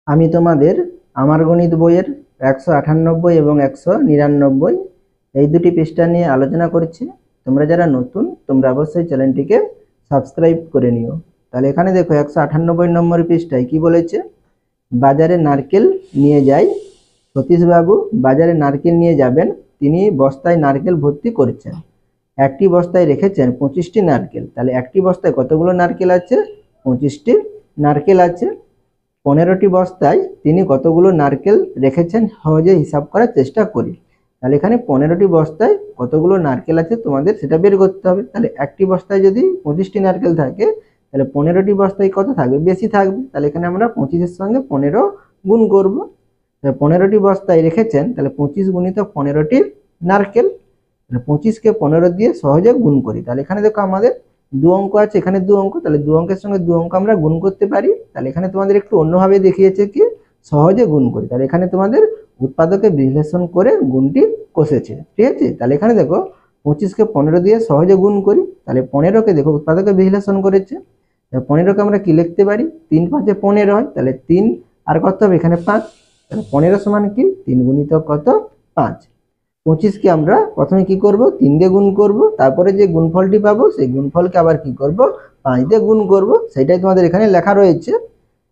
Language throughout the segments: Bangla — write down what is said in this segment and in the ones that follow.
আমি তোমাদের আমার গণিত বইয়ের 198 এবং 199 এই দুটি পৃষ্ঠা নিয়ে আলোচনা করছি। তোমরা যারা নতুন তোমরা অবশ্যই চ্যানেলটিকে সাবস্ক্রাইব করে নিও। তাহলে এখানে দেখো 198 নম্বর পৃষ্ঠায় কি বলেছে, বাজারে নারকেল নিয়ে যাই। সতীশবাবু বাজারে নারকেল নিয়ে যাবেন, তিনি বস্তায় নারকেল ভর্তি করছেন। একটি বস্তায় রেখেছেন 25টি নারকেল। তাহলে একটি বস্তায় কতগুলো নারকেল আছে? 25টি নারকেল আছে। 15টি বস্তায় তিনি কতগুলো নারকেল রেখেছেন সহজে হিসাব করার চেষ্টা করি। তাহলে এখানে 15টি বস্তায় কতগুলো নারকেল আছে তোমাদের সেটা বের করতে হবে। তাহলে একটি বস্তায় যদি 25টি নারকেল থাকে তাহলে 15টি বস্তায় কত থাকবে? বেশি থাকবে। তাহলে এখানে আমরা 25-এর সঙ্গে 15 গুণ করব। 15টি বস্তায় রেখেছেন, তাহলে 25 গুণিতক 15টি নারকেল। 25কে 15 দিয়ে সহজে গুণ করি। তাহলে এখানে দেখো আমাদের দু অঙ্ক আছে, এখানে দু অঙ্ক, তাহলে দু অঙ্কের সঙ্গে দু অঙ্ক আমরা গুণ করতে পারি। তাহলে এখানে তোমাদের একটু অন্যভাবে দেখিয়েছে কি সহজে গুণ করি। তাহলে এখানে তোমাদের উৎপাদকে বিশ্লেষণ করে গুণটি কষেছে, ঠিক আছে। তাহলে এখানে দেখো 25কে 15 দিয়ে সহজে গুণ করি। তাহলে 15কে দেখো উৎপাদকে বিশ্লেষণ করেছে। 15কে আমরা কি লিখতে পারি? 3 5 15 হয়, তাহলে 3 আর কত হবে এখানে 5। তাহলে 15 সমান কি 3 গুণিতক কত? 5। 25কে আমরা প্রথমে কি করব? 3 দিয়ে গুণ করব, তারপরে যে গুণফলটি পাবো সেই গুণফলকে আবার কি করব? 5 দিয়ে গুণ করব। সেটাই তোমাদের এখানে লেখা রয়েছে।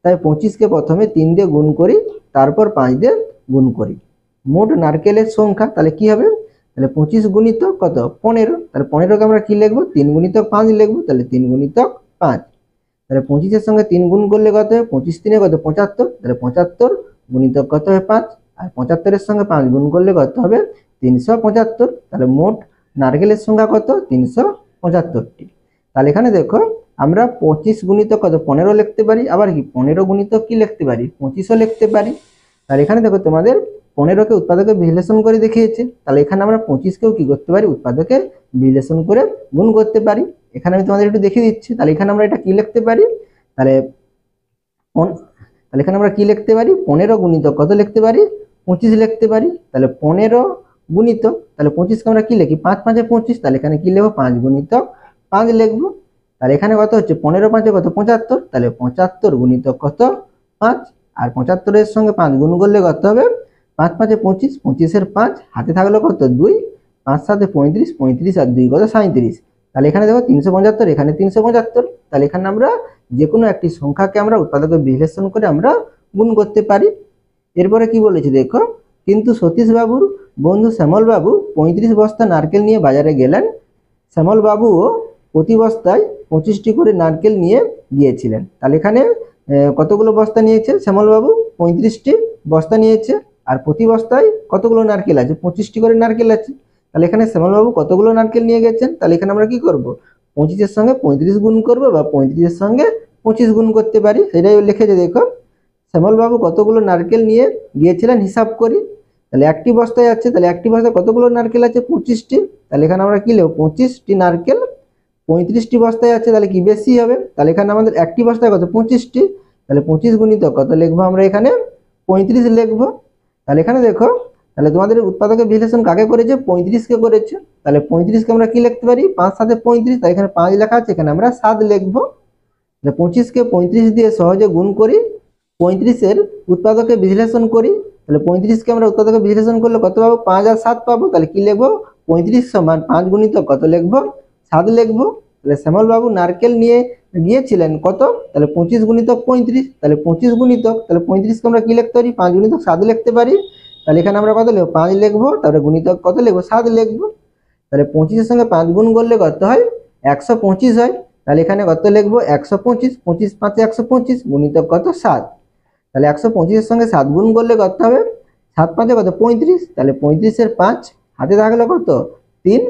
তাই 25কে প্রথমে 3 দিয়ে গুণ করি, তারপর 5 দিয়ে গুণ করি। মোট নারকেলের সংখ্যা তাহলে কি হবে? তাহলে 25 গুণিতক কত? 15। তাহলে 15কে আমরা কি লিখব? 3 গুণিতক 5 লিখব। তাহলে 3 গুণিতক 5। তাহলে 25-এর সঙ্গে 3 গুণ করলে কত হবে? 25 3 কত? 75। তাহলে 75 গুণিতক কত হবে? 5। আর 75-এর সঙ্গে 5 গুণ করলে কত হবে? 375। তাহলে মোট নারকেলের সংখ্যা কত? 375টি। তাহলে এখানে দেখো আমরা 25 গুণিতক কত? 15 লিখতে পারি, আবার কি 15 গুণিতক কি লিখতে পারি? 25ও লিখতে পারি। তাহলে এখানে দেখো তোমাদের 15কে উৎপাদকে বিশ্লেষণ করে দেখিয়েছে। তাহলে এখানে আমরা 25কেও কি করতে পারি? উৎপাদকে বিশ্লেষণ করে গুণ করতে পারি। এখানে আমি তোমাদের একটু দেখিয়ে দিচ্ছি। তাহলে এখানে আমরা এটা কি লিখতে পারি? তাহলে এখানে আমরা কি লিখতে পারি? 15 গুণিতক কত লিখতে পারি? 25 লিখতে পারি। তাহলে 15 গুণিতক, তাহলে 25কে আমরা কি লিখি? 5 5 25। তাহলে এখানে কি লিখবো? 5 গুণিতক 5 লিখবো। তাহলে এখানে কত হচ্ছে? 15 5 কত? 75। তাহলে 75 গুণিতক কত? 5। আর 75-এর সঙ্গে 5 গুণ করলে কত হবে? 5 5 25, 25-এর 5 হাতে থাকলো কত? 2, 5 7 35, 35 আর 2 কত? 37। তাহলে এখানে দেখো 375, এখানে 375। তাহলে এখানে আমরা যে কোনো একটি সংখ্যাকে আমরা উৎপাদকে বিশ্লেষণ করে আমরা গুণ করতে পারি। এরপরে কি বলেছে দেখো, কিন্তু সতীশবাবুর বন্ধু শ্যামলবাবু 35 বস্তা নারকেল নিয়ে বাজারে গেলেন। শ্যামলবাবুও প্রতি বস্তায় 25টি করে নারকেল নিয়ে গিয়েছিলেন। তাহলে এখানে কতগুলো বস্তা নিয়েছে শ্যামলবাবু? 35টি বস্তা নিয়েছে। আর প্রতি বস্তায় কতগুলো নারকেল আছে? 25টি করে নারকেল আছে। তাহলে এখানে শ্যামলবাবু কতগুলো নারকেল নিয়ে গেছেন? তাহলে এখানে আমরা কি করব? 25-এর সঙ্গে 35 গুণ করব, বা 35-এর সঙ্গে 25 গুণ করতে পারি। সেটাই লিখেছে দেখো, শ্যামলবাবু কতগুলো নারকেল নিয়ে গিয়েছিলেন হিসাব করি। তাহলে একটি বস্তায় আছে, তাহলে একটি বস্তায় কতগুলো নারকেল আছে? 25টি। তাহলে এখানে আমরা কি লিখব? 25টি নারকেল 35টি বস্তায় আছে, তাহলে কি বেশি হবে? তাহলে এখানে আমাদের একটি বস্তায় কত? 25টি। তাহলে 25 গুণিতক কত লিখবো আমরা? এখানে 35 লিখবো। তাহলে এখানে দেখো, তাহলে তোমাদের উৎপাদকের বিশ্লেষণ কাকে করেছে? 35কে করেছে। তাহলে 35কে আমরা কি লিখতে পারি? 5 7 35। তাই এখানে 5 লেখা আছে, এখানে আমরা 7 লিখবো। 25কে 35 দিয়ে সহজে গুণ করি, 35-এর উৎপাদকে বিশ্লেষণ করি। তাহলে 35কে আমরা উৎপাদকে বিশ্লেষণ করলে কত পাবো? 5 আর 7 পাবো। তাহলে কি লিখবো? 35 সমান 5 গুণিতক কত লিখবো? 7 লিখবো। তাহলে শ্যামলবাবু নারকেল নিয়ে গিয়েছিলেন কত? তাহলে 25 গুণিতক 35। তাহলে 25 গুণিতক, তাহলে 35কে আমরা কি লিখতে পারি? 5 গুণিতক 7 লিখতে পারি। তাহলে এখানে আমরা কত লিখবো? 5 লিখবো, তারপরে গুণিতক কত লিখবো? 7 লিখবো। তাহলে 25-এর সঙ্গে 5 গুণ করলে কত হয়? 125 হয়। তাহলে এখানে কত লিখবো? 125, 25 5 125 গুণিতক কত? 7। তাহলে 125-এর সঙ্গে 7 গুণ করলে কত হবে? 7 5 কত? 35। তাহলে 35-এর 5 হাতে থাকলো কত? 3।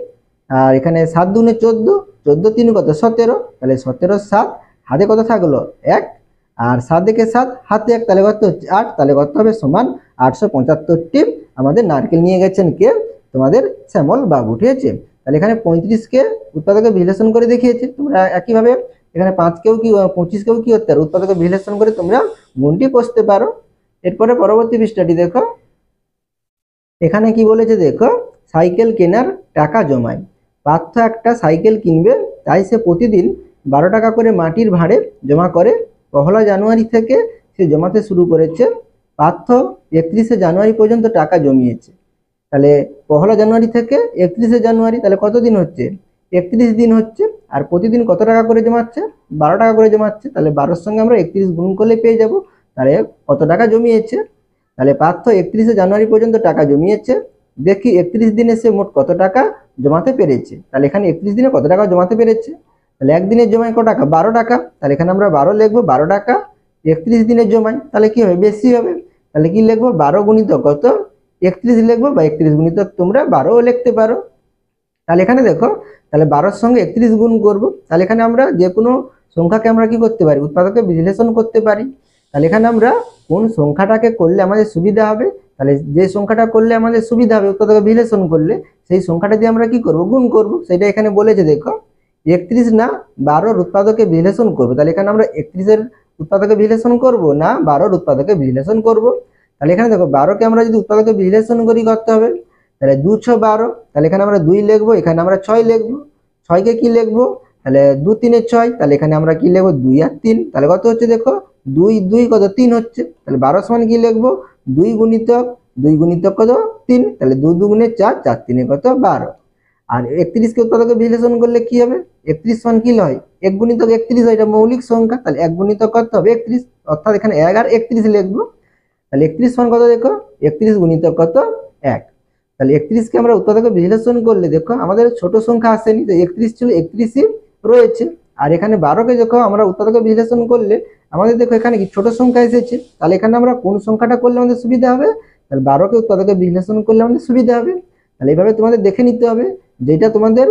আর এখানে 7 দুগুণে 14, 14 3 কত? 17। তাহলে 17 7 হাতে কত থাকলো? 1। আর 7 থেকে 7 হাতে 1, তাহলে কত হচ্ছে? 8। তাহলে কত হবে? সমান 875টি আমাদের নারকেল নিয়ে গেছেন কে? তোমাদের শ্যামল বাবু, ঠিক আছে। তাহলে এখানে 35কে উৎপাদকে বিশ্লেষণ করে দেখিয়েছে। তোমরা একইভাবে এখানে 5কেও কি 25কেও কি করতে পারো? উৎপাদকে বিশ্লেষণ করে তোমরা গুণটি কষতে পারো। এরপরে পরবর্তী পৃষ্ঠাটি দেখো, এখানে কি বলেছে দেখো, সাইকেল কেনার টাকা জমায়। পার্থ একটা সাইকেল কিনবে, তাই সে প্রতিদিন 12 টাকা করে মাটির ভাঁড়ে জমা করে। 1 জানুয়ারি থেকে সে জমাতে শুরু করেছে। পার্থ 31শে জানুয়ারি পর্যন্ত টাকা জমিয়েছে। তাহলে 1 জানুয়ারি থেকে 31শে জানুয়ারি, তাহলে কত দিন হচ্ছে? 31 দিন হচ্ছে। আর প্রতিদিন কত টাকা করে জমাচ্ছে? 12 টাকা করে জমাচ্ছে। তাহলে 12-র সঙ্গে আমরা 31 গুণ করলে পেয়ে যাব তাহলে কত টাকা জমিয়েছে। তাহলে পার্থ 31শে জানুয়ারি পর্যন্ত টাকা জমিয়েছে। দেখি 31 দিনে সে মোট কত টাকা জমাতে পেরেছে। তাহলে এখানে 31 দিনে কত টাকা জমাতে পেরেছে? তাহলে একদিনের জমায় কত টাকা? 12 টাকা। তাহলে এখানে আমরা 12 লিখবো। 12 টাকা 31 দিনের জমায়, তাহলে কি হবে? বেশি হবে। তাহলে কি লিখবো? 12 গুণিতক কত? 31 লিখবো, বা 31 গুণিতক তোমরা 12ও লিখতে পারো। তাহলে এখানে দেখো, তাহলে 12-র সঙ্গে 31 গুণ করবো। তাহলে এখানে আমরা যে কোনো সংখ্যাকে আমরা কি করতে পারি? উৎপাদকে বিশ্লেষণ করতে পারি। তাহলে এখানে আমরা কোন সংখ্যাটাকে করলে আমাদের সুবিধা হবে, তাহলে যে সংখ্যাটা করলে আমাদের সুবিধা হবে উৎপাদকে বিশ্লেষণ করলে, সেই সংখ্যাটা দিয়ে আমরা কি করব? গুণ করব। সেটা এখানে বলেছে দেখো, 31 না 12-র উৎপাদকে বিশ্লেষণ করবো। তাহলে এখানে আমরা 31-এর উৎপাদকে বিশ্লেষণ করব না 12-র উৎপাদকে বিশ্লেষণ করব। তাহলে এখানে দেখো, 12কে আমরা যদি উৎপাদকে বিশ্লেষণ করি করতে হবে, তাহলে 2 6 12। তাহলে এখানে আমরা 2 লিখবো, এখানে আমরা 6 লিখবো। 6কে কি লিখবো? তাহলে 2 3 6। তাহলে এখানে আমরা কি লিখবো? 2 আর 3। তাহলে কত হচ্ছে দেখো? 2 2 কত? 3 হচ্ছে। তাহলে 12 সমান কি লিখবো? 2 গুণিতক 2 গুণিতক কত? 3। তাহলে 2 2 গুণে 4, 4 3 কত? 12। আর 31কে উৎপাদকে বিশ্লেষণ করলে কি হবে? 31 সমান কি হয়? 1 গুণিতক 31 হয়, এটা মৌলিক সংখ্যা। তাহলে 1 গুণিতক কত হবে? 31, অর্থাৎ এখানে 1 আর 31 লিখবো। তাহলে 31 সমান কত দেখো? 31 গুণিতক কত? 1। তাহলে 31কে আমরা উৎপাদকে বিশ্লেষণ করলে দেখো আমাদের ছোট সংখ্যা আসেনি, তো 31 ছিল, 31ই রয়েছে। আর এখানে 12কে দেখো আমরা উৎপাদকে বিশ্লেষণ করলে আমাদের দেখো এখানে কি ছোট সংখ্যা এসেছে। তাহলে এখানে আমরা কোন সংখ্যাটা করলে আমাদের সুবিধা হবে? তাহলে 12কে উৎপাদকে বিশ্লেষণ করলে আমাদের সুবিধা হবে। তাহলে এইভাবে তোমাদের দেখে নিতে হবে, যেটা তোমাদের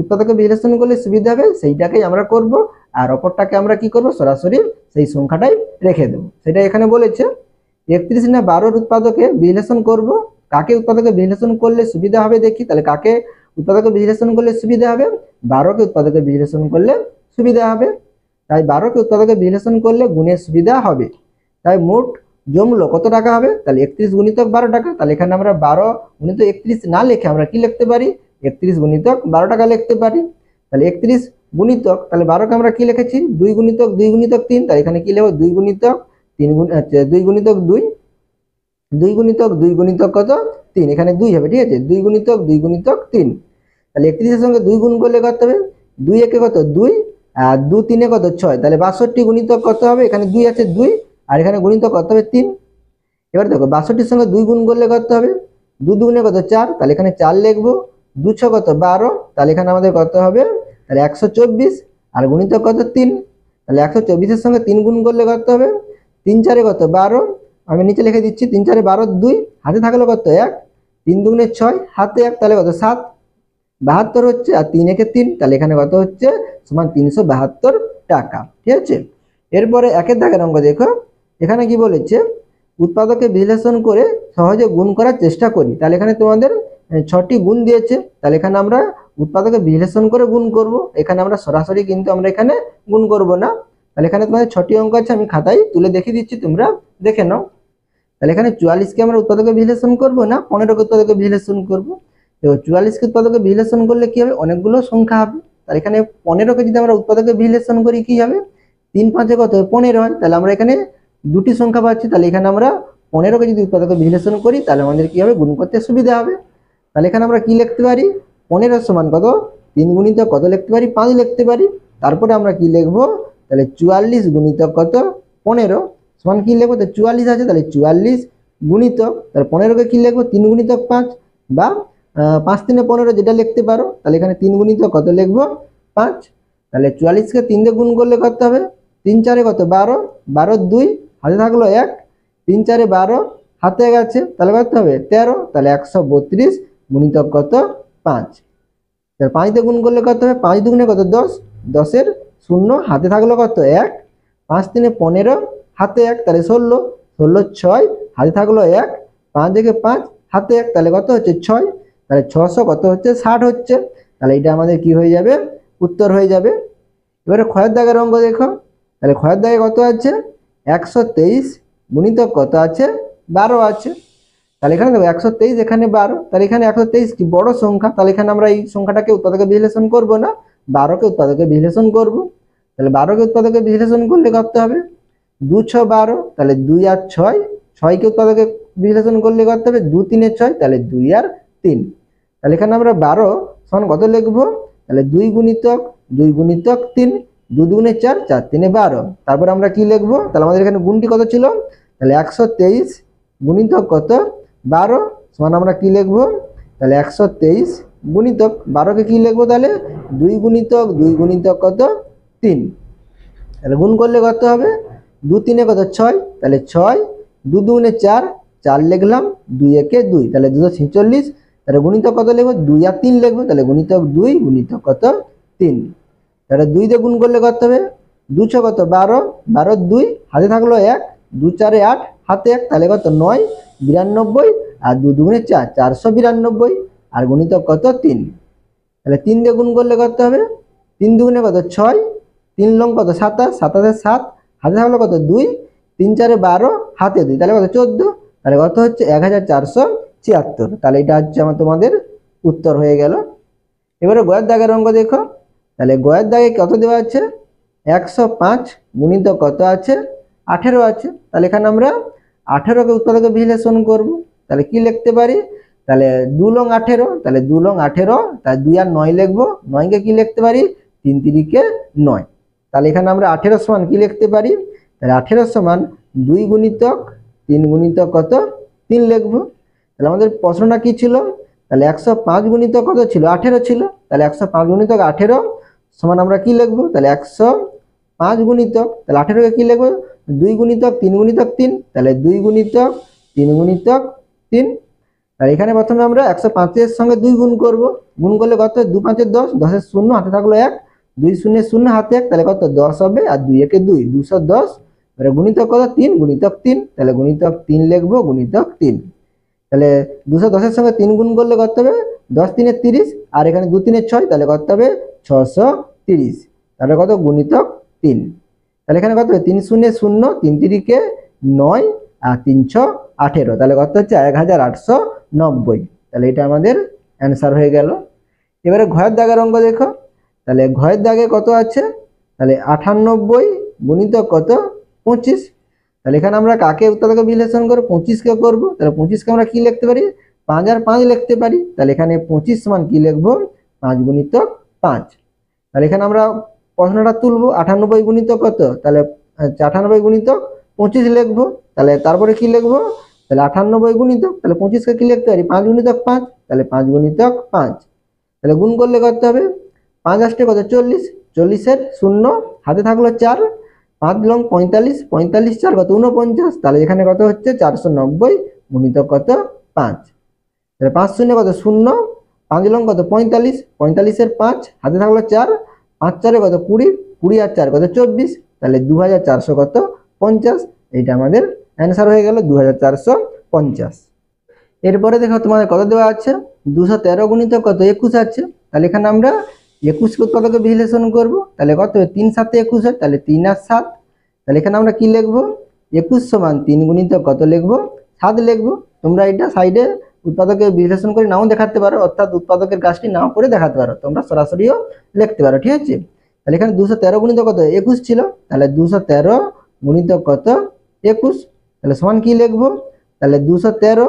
উৎপাদকে বিশ্লেষণ করলে সুবিধা হবে সেইটাকেই আমরা করব, আর অপরটাকে আমরা কি করব? সরাসরি সেই সংখ্যাটাই রেখে দেবো। সেটা এখানে বলেছে 31 না 12-র উৎপাদকে বিশ্লেষণ করব। কাকে উৎপাদকে বিশ্লেষণ করলে সুবিধা হবে দেখি। তাহলে কাকে উৎপাদকে বিশ্লেষণ করলে সুবিধা হবে? 12কে উৎপাদকে বিশ্লেষণ করলে সুবিধা হবে। তাই 12কে উৎপাদকে বিশ্লেষণ করলে গুণের সুবিধা হবে। তাই মোট জমলো কত টাকা হবে? তাহলে 31 গুণিতক 12 টাকা। তাহলে এখানে আমরা 12 গুণিতক 31 না লিখে আমরা কি লিখতে পারি? 31 গুণিতক 12 টাকা লিখতে পারি। তাহলে 31 গুণিতক, তাহলে 12কে আমরা কি লিখেছি? 2 গুণিতক 2 গুণিতক 3। তাহলে এখানে কি লিখবো? 2 গুণিতক 3 গুণ, আচ্ছা 2 গুণিতক 2, 2 গুণিতক 2 গুণিতক কত? 3। এখানে 2 হবে, ঠিক আছে? 2 গুণিতক 2 গুণিতক 3। তাহলে 31-এর সঙ্গে 2 গুণ করলে কত হবে? 2 একে কত? 2, আর 2 3 কত? 6। তাহলে 62 গুণিতক কত হবে? এখানে 2 আছে 2, আর এখানে গুণিতক কত হবে? 3। এবার দেখো 62-র সঙ্গে 2 গুণ করলে কত হবে? 2 দুগুণে কত? 4। তাহলে এখানে 4 লিখবো। 2 6 কত? 12। তাহলে এখানে আমাদের কত হবে? তাহলে 124, আর গুণিতক কত? 3। তাহলে 124-এর সঙ্গে 3 গুণ করলে কত হবে? 3 4 কত? 12। আমি নিচে লিখে দিচ্ছি, 3 4 12, 2 হাতে থাকলো কত? 1। 3 দুগুণে 6, হাতে 1, তাহলে কত? 7। 72 হচ্ছে, আর 3 একে 3। তাহলে এখানে কত হচ্ছে? সমান 372 টাকা। ঠিক আছে। এরপরে 1-এর দাগের অঙ্ক দেখো, এখানে কি বলেছে? উৎপাদকে বিশ্লেষণ করে সহজে গুণ করার চেষ্টা করি। তাহলে এখানে তোমাদের 6টি গুণ দিয়েছে। তাহলে এখানে আমরা উৎপাদকে বিশ্লেষণ করে গুণ করব। এখানে আমরা সরাসরি কিন্তু আমরা এখানে গুণ করব না। তাহলে এখানে তোমাদের 6টি অঙ্ক আছে, আমি খাতায় তুলে দেখিয়ে দিচ্ছি, তোমরা দেখে নাও। তাহলে এখানে 44কে আমরা উৎপাদকে বিশ্লেষণ করব না 15কে উৎপাদকে বিশ্লেষণ করব। তো 44কে উৎপাদকে বিশ্লেষণ করলে কি হবে? অনেকগুলো সংখ্যা হবে। তাহলে এখানে 15কে যদি আমরা উৎপাদকে বিশ্লেষণ করি কি হবে? 3 5 কত? 15 হয়। তাহলে আমরা এখানে দুটি সংখ্যা পাচ্ছি। তাহলে এখানে আমরা 15কে যদি উৎপাদকে বিশ্লেষণ করি তাহলে আমাদের কি হবে? গুণ করতে সুবিধা হবে। তাহলে এখানে আমরা কি লিখতে পারি? 15 সমান কত? 3 গুণিতক কত লিখতে পারি? 5 লিখতে পারি। তারপরে আমরা কি লিখবো? তাহলে 44 গুণিতক কত? 15 সমান কি লিখবো? তো 44 আছে, তাহলে 44 গুণিতক, তাহলে 15কে কি লিখবো? 3 গুণিতক 5, বা 5 3 15 যেটা লিখতে পারো। তাহলে এখানে 3 গুণিতক কত লিখবো? 5। তাহলে 44কে 3 দিয়ে গুণ করলে কত হবে? 3 4 কত? 12, 12 2 হাতে থাকলো 1, 3 4 12 হাতে গেছে, তাহলে কত হবে? 13। তাহলে 132 গুণিতক কত? 5। তাহলে 5 দিয়ে গুণ করলে কত হবে? 5 দুগুণে কত? 10, 10-এর 0 হাতে থাকলো কত? 1, 5 3 15 হাতে 1, তাহলে 16, 16 6 হাতে থাকলো 1, 5 থেকে 5 হাতে 1, তাহলে কত হচ্ছে? 6। তাহলে 600 কত হচ্ছে? 60 হচ্ছে। তাহলে এটা আমাদের কি হয়ে যাবে? উত্তর হয়ে যাবে। এবারে ক্ষয়ের দাগের অঙ্ক দেখো। তাহলে ক্ষয়ের দাগে কত আছে? 123 গুণিতক কত আছে? 12 আছে। তাহলে এখানে দেখো 123, এখানে 12, তাহলে এখানে 123 কি বড় সংখ্যা। তাহলে এখানে আমরা এই সংখ্যাটাকে উৎপাদকে বিশ্লেষণ করব না, 12কে উৎপাদকে বিশ্লেষণ করব। তাহলে 12কে উৎপাদকে বিশ্লেষণ করলে কত হবে? 2 × 6 = 12, তাহলে 2 আর 6, 6কে উৎপাদকে বিশ্লেষণ করলে করতে হবে 2 × 3 = 6, তাহলে 2 আর 3। তাহলে এখানে আমরা 12 সমান কত লিখবো, তাহলে 2 গুণিতক 2 গুণিতক 3, 2 দুগুণে 4, 4 3 12। তারপর আমরা কি লিখবো, তাহলে আমাদের এখানে গুণটি কত ছিল, তাহলে 123 গুণিতক কত 12 সমান আমরা কি লিখবো, তাহলে 123 গুণিতক 12কে কি লিখবো, তাহলে 2 গুণিতক 2 গুণিতক কত 3। তাহলে গুণ করলে কত হবে, 2 3 কত 6, তাহলে 6, 2 দুগুণে 4, 4 লিখলাম, 2 একে 2, তাহলে 246। তাহলে গুণিতক কত লিখবো, 2 আর 3 লিখবো, তাহলে গুণিতক 2 গুণিতক কত 3। তাহলে 2 দিয়ে গুণ করলে কত হবে, 2 6 কত 12, 12 2 হাতে থাকলো 1, 2 4 8 হাতে 1, তাহলে কত 9 92, আর 2 দুগুণে 4, 492, আর গুণিতক কত 3। তাহলে 3 দিয়ে গুণ করলে কত হবে, 3 দুগুণে কত 6, 3 লং কত 27, 27 7 হাতে থাকলো কত 2, 3 4 12 হাতে 2, তাহলে কত 14, তাহলে কত হচ্ছে 1476। তাহলে এটা হচ্ছে আমার তোমাদের উত্তর হয়ে গেল। এবারে গয়ের দাগের অঙ্ক দেখো, তাহলে গয়ের দাগে কত দেওয়া আছে, 105 গুণিতক কত আছে 18 আছে। তাহলে এখানে আমরা 18কে উৎপাদকে বিশ্লেষণ করব, তাহলে কি লিখতে পারি, তাহলে 2 লং 18, তাহলে 2 লং 18, তাহলে 2 আর 9 লিখবো, 9কে কি লিখতে পারি 3 3 9। তাহলে এখানে আমরা 18 সমান কি লিখতে পারি, তাহলে 18 সমান 2 গুণিতক 3 গুণিতক কত 3 লিখবো। তাহলে আমাদের প্রশ্নটা কি ছিল, তাহলে 105 গুণিতক কত ছিল 18 ছিল, তাহলে 105 গুণিতক 18 সমান আমরা কি লিখবো, তাহলে 105 গুণিতক, তাহলে 18কে কি লিখবো 2 গুণিতক 3 গুণিতক 3, তাহলে 2 গুণিতক 3 গুণিতক 3। আর এখানে প্রথমে আমরা 105 এর সঙ্গে 2 গুণ করব, গুণ করলে কত 2 5 10, 10 এর 0 হাতে থাকলো 1, 2 0 0 হাতে 1, তাহলে কত 10 হবে, আর 2 একে 2, 210, এবারে গুণিতক কত 3 গুণিতক 3, তাহলে গুণিতক 3 লিখবো গুণিতক 3। তাহলে 210 এর সঙ্গে 3 গুণ করলে কত হবে 10 3 30, আর এখানে 2 3 6, তাহলে কত হবে 630, তাহলে কত গুণিতক 3। তাহলে এখানে কত হবে 3 0 0, 3 3 9, আর 318, তাহলে কত হচ্ছে 1890। তাহলে এটা আমাদের অ্যান্সার হয়ে গেল। এবারে ঘয়ের দাগের অঙ্ক দেখো, তাহলে ঘয়ের দাগে কত আছে, তাহলে 98 গুণিতক কত 25। তাহলে এখানে আমরা কাকে উৎপাদকে বিশ্লেষণ করবো, 25কে করবো, তাহলে 25কে আমরা কি লিখতে পারি 5 আর 5 লিখতে পারি। তাহলে এখানে 25 সমান কি লিখবো 5 গুণিতক 5। তাহলে এখানে আমরা প্রশ্নটা তুলবো 98 গুণিতক কত, তাহলে 98 গুণিতক 25 লিখবো। তাহলে তারপরে কি লিখবো, তাহলে 98 গুণিতক, তাহলে 25কে কি লিখতে পারি 5 গুণিতক 5, তাহলে 5 গুণিতক 5। তাহলে গুণ করলে করতে হবে 5 আসতে কত 40, 40 এর 0 হাতে থাকলো 4, 5 লং 45, 45 4 কত 49, তাহলে এখানে কত হচ্ছে 490 গুণিতক কত 5। তাহলে 5 শূন্য কত 0, 5 লং কত 45, 45 এর 5 হাতে থাকলো 4, 5 4 কত 20, 20 আর 4 কত 24, তাহলে 2400 কত 50। এইটা আমাদের অ্যান্সার হয়ে গেল 2450। এরপরে দেখো তোমাদের কত দেওয়া আছে 213 গুণিতক কত 21 আছে। তাহলে এখানে আমরা 21কে উৎপাদকে বিশ্লেষণ করব, তাহলে কত 3 7 21 হয়, তাহলে 3 আর 7। তাহলে এখানে আমরা কি লিখবো 21 সমান 3 গুণিতক কত লিখবো 7 লিখবো। তোমরা এটা সাইডে উৎপাদকে বিশ্লেষণ করে নাও দেখাতে পারো, অর্থাৎ উৎপাদকের কাজটি নাও করে দেখাতে পারো, তোমরা সরাসরিও লিখতে পারো, ঠিক আছে। তাহলে এখানে 213 গুণিতক কত 21 ছিল, তাহলে 213 গুণিতক কত 21, তাহলে সমান কি লিখবো, তাহলে 213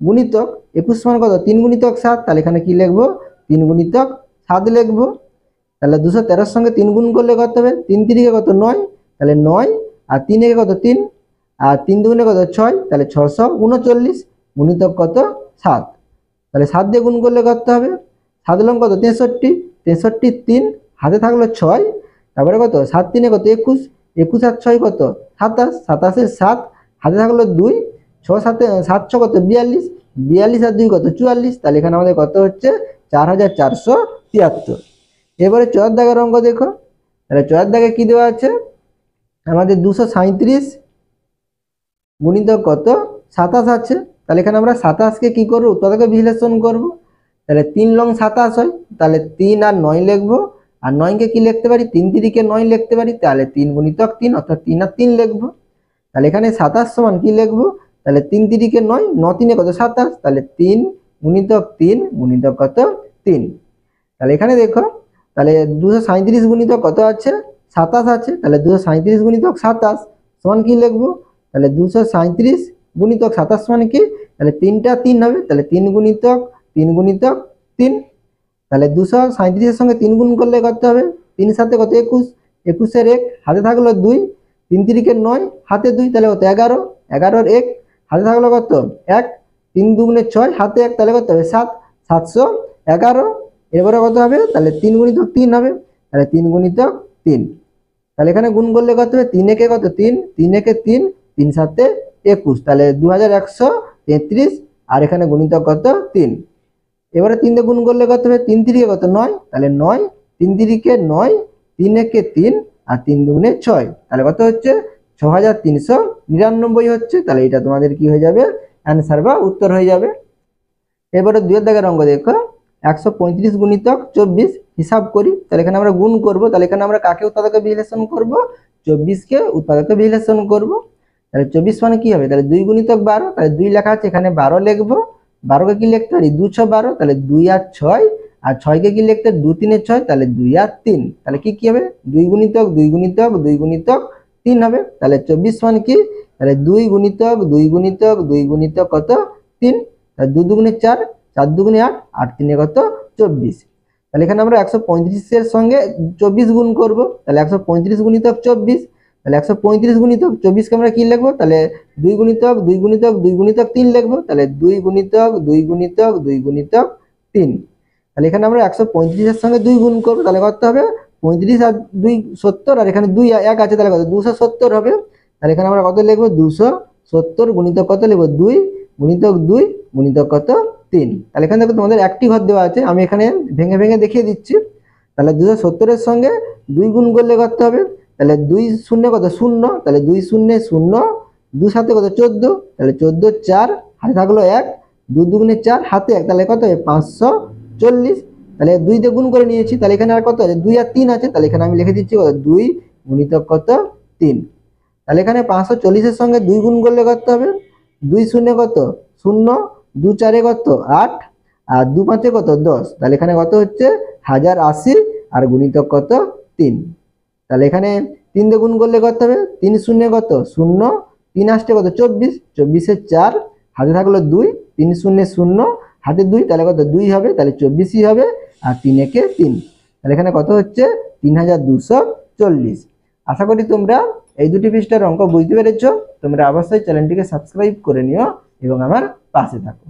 গুণিতক 21 সমান কত 3 গুণিতক 7, তাহলে এখানে কি লিখবো 3 গুণিতক 7 লিখবো। তাহলে 213 সঙ্গে 3 গুণ করলে কত হবে 3 3 কত 9, তাহলে 9, আর 3 একে কত 3, আর 3 দুগুণে কত 6, তাহলে 639 গুণিতক কত 7। তাহলে 7 দিয়ে গুণ করলে কত হবে 7 লং কত 63, 63 3 হাতে থাকলো 6, তারপরে কত 7 3 কত 21, 21 আর 6 কত 27, 27 এর 7 হাতে থাকলো 2, 6 7 7 6 কত 42, 42 আর 2 কত 44, তাহলে এখানে আমাদের কত হচ্ছে 4473। এবারে চয়ের দাগের অঙ্ক দেখো, তাহলে চয়ের দাগে কি দেওয়া আছে আমাদের 237 গুণিতক কত 27 আছে। তাহলে এখানে আমরা 27কে কি করবো উৎপাদকে বিশ্লেষণ করব, তাহলে 3 লং 27 হয়, তাহলে 3 আর 9 লিখবো, আর 9কে কি লিখতে পারি 3 3 9 লিখতে পারি, তাহলে 3 গুণিতক 3, অর্থাৎ 3 আর 3 লিখবো। তাহলে এখানে 27 সমান কি লিখবো, তাহলে 3 3 9, 9 3 কত 27, তাহলে 3 গুণিতক 3 গুণিতক কত 3। তাহলে এখানে দেখো, তাহলে 237 গুণিতক কত আছে 27 আছে, তাহলে 237 গুণিতক 27 সমান কি লিখবো, তাহলে 237 গুণিতক 27 মানে কি, তাহলে 3টা 3 হবে, তাহলে 3 গুণিতক 3 গুণিতক 3, তাহলে 237 এর সঙ্গে 3 গুণ করলে কত হবে, 3 সাথে কত 21, 21 এর 1 হাতে থাকলো 2, 3 3 9 হাতে 2, তাহলে কত 11, 11 এর 1 হাতে থাকলো কত 1, 3 2 6 হাতে 1, তাহলে কত হবে 7, 711। এবারে কত হবে, তাহলে 3 গুণিতক 3 হবে, তাহলে 3 গুণিতক 3, তাহলে এখানে গুণ করলে কত হবে, 3 একে কত 3, 3 একে 3, 3 সাথে 21, তাহলে 2133, আর এখানে গুণিতক কত 3। এবারে 3 দিয়ে গুণ করলে কত হবে, 3 3 কত 9, তাহলে 9, 3 3 কে 9, 3 একে 3, আর 3 2 6, তাহলে কত হচ্ছে 6399 হচ্ছে। তাহলে এটা তোমাদের কি হয়ে যাবে, অ্যান্সার বা উত্তর হয়ে যাবে। এবারে 2 এর দাগের অঙ্ক দেখো, 135 গুণিতক 24 হিসাব করি, তাহলে এখানে আমরা গুণ করব, তাহলে এখানে আমরা কাকে উৎপাদকে বিশ্লেষণ করব, 24 কে উৎপাদকে বিশ্লেষণ করব। তাহলে 24 মানে কি হবে, তাহলে 2 গুণিতক 12, তাহলে 2 লেখা আছে এখানে 12 লিখবো, 12 কে কি লিখতে পারি 2 6 12, তাহলে 2 আর 6, আর 6 কে কি লিখতে 2 3 6, তাহলে 2 আর 3, তাহলে কি কি হবে 2 গুণিতক 2 গুণিতক 2 গুণিতক 3 হবে। তাহলে 24 মানে কি, তাহলে 2 গুণিতক 2 গুণিতক 2 গুণিতক কত 3, তাহলে 2 2 4, 4 2 8, 8 3 কত 24। তাহলে এখানে আমরা 135 এর সঙ্গে 24 গুণ করব, তাহলে 135 গুণিতক 24, তাহলে 135 গুণিতক 24 কে আমরা কি লিখবো, তাহলে 2 গুণিতক 2 গুণিতক 2 গুণিতক 3 লিখবো, তাহলে 2 গুণিতক 2 গুণিতক 2 গুণিতক 3। তাহলে এখানে আমরা 135 এর সঙ্গে 2 গুণ করব, তাহলে কত হবে 35 আর 2 70, আর এখানে 2 1 আছে, তাহলে কত 270 হবে। তাহলে এখানে আমরা কত লিখবো 270 গুণিতক কত লিখবো 2 গুণিতক 2 গুণিতক কত 3। তাহলে এখানে দেখো তোমাদের একটি ঘর দেওয়া আছে, আমি এখানে ভেঙে ভেঙে দেখিয়ে দিচ্ছি। তাহলে 270 এর সঙ্গে 2 গুণ করলে কত হবে, তাহলে 2 শূন্য কত 0, তাহলে 2 শূন্য 0, 2 সাথে কত 14, তাহলে 14 4 হাতে থাকলো 1, 2 2 4 হাতে 1, তাহলে কত হবে 540। তাহলে 2 দিয়ে গুণ করে নিয়েছি, তাহলে এখানে আর কত আছে 2 আর 3 আছে, তাহলে এখানে আমি লিখে দিচ্ছি কত 2 গুণিতক কত 3। তাহলে এখানে 540 এর সঙ্গে 2 গুণ করলে কত হবে, 2 শূন্য কত 0, 2 4 কত 8, আর 2 5 কত 10, তাহলে এখানে কত হচ্ছে 1080, আর গুণিতক কত 3। তাহলে এখানে 3 দিয়ে গুণ করলে কত হবে, 3 শূন্য কত 0, 3 আসছে কত 24, 24 এর 4 হাতে থাকলো 2, 3 শূন্য 0 হাতে 2, তাহলে কত 2 হবে, তাহলে 24ই হবে, আর 3 একে 3, তাহলে এখানে কত হচ্ছে 3240। আশা করি তোমরা এই দুটি পৃষ্ঠার অঙ্ক বুঝতে পেরেছো। তোমরা অবশ্যই চ্যানেলটিকে সাবস্ক্রাইব করে নিও এবং আমার পাশে থাকো।